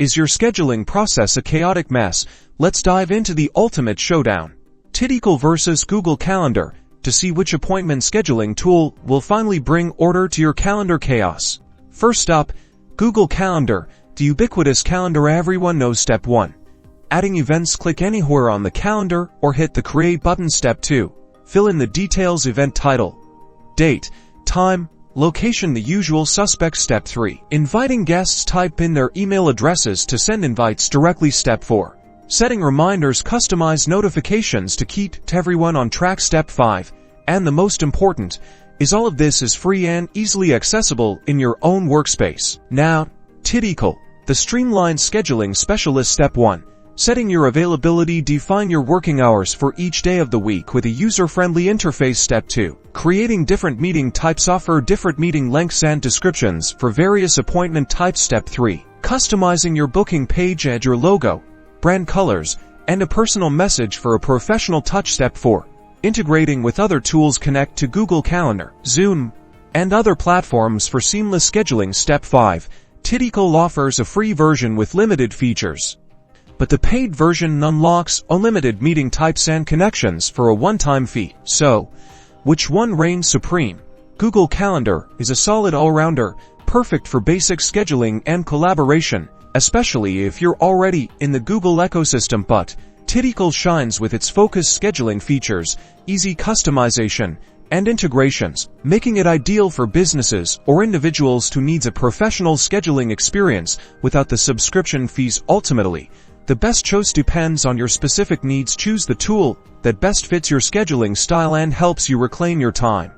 Is your scheduling process a chaotic mess? Let's dive into the ultimate showdown. Tidycal vs Google Calendar, to see which appointment scheduling tool will finally bring order to your calendar chaos. First up, Google Calendar, the ubiquitous calendar everyone knows. Step 1. Adding events. Click anywhere on the calendar or hit the Create button. Step 2. Fill in the details: event title, date, time, location, the usual suspects. Step 3. Inviting guests. Type in their email addresses to send invites directly. Step 4. Setting reminders. Customize notifications to keep everyone on track. Step 5. And the most important, is all of this is free and easily accessible in your own workspace. Now, Tidycal, the streamlined scheduling specialist. Step 1. Setting your availability. Define your working hours for each day of the week with a user-friendly interface. Step 2. Creating different meeting types. Offer different meeting lengths and descriptions for various appointment types. Step 3. Customizing your booking page. Add your logo, brand colors, and a personal message for a professional touch. Step 4. Integrating with other tools. Connect to Google Calendar, Zoom, and other platforms for seamless scheduling. Step 5. Tidycal offers a free version with limited features, but the paid version unlocks unlimited meeting types and connections for a one-time fee. So, which one reigns supreme? Google Calendar is a solid all-rounder, perfect for basic scheduling and collaboration, especially if you're already in the Google ecosystem. But Tidycal shines with its focused scheduling features, easy customization, and integrations, making it ideal for businesses or individuals who needs a professional scheduling experience without the subscription fees. Ultimately, the best choice depends on your specific needs. Choose the tool that best fits your scheduling style and helps you reclaim your time.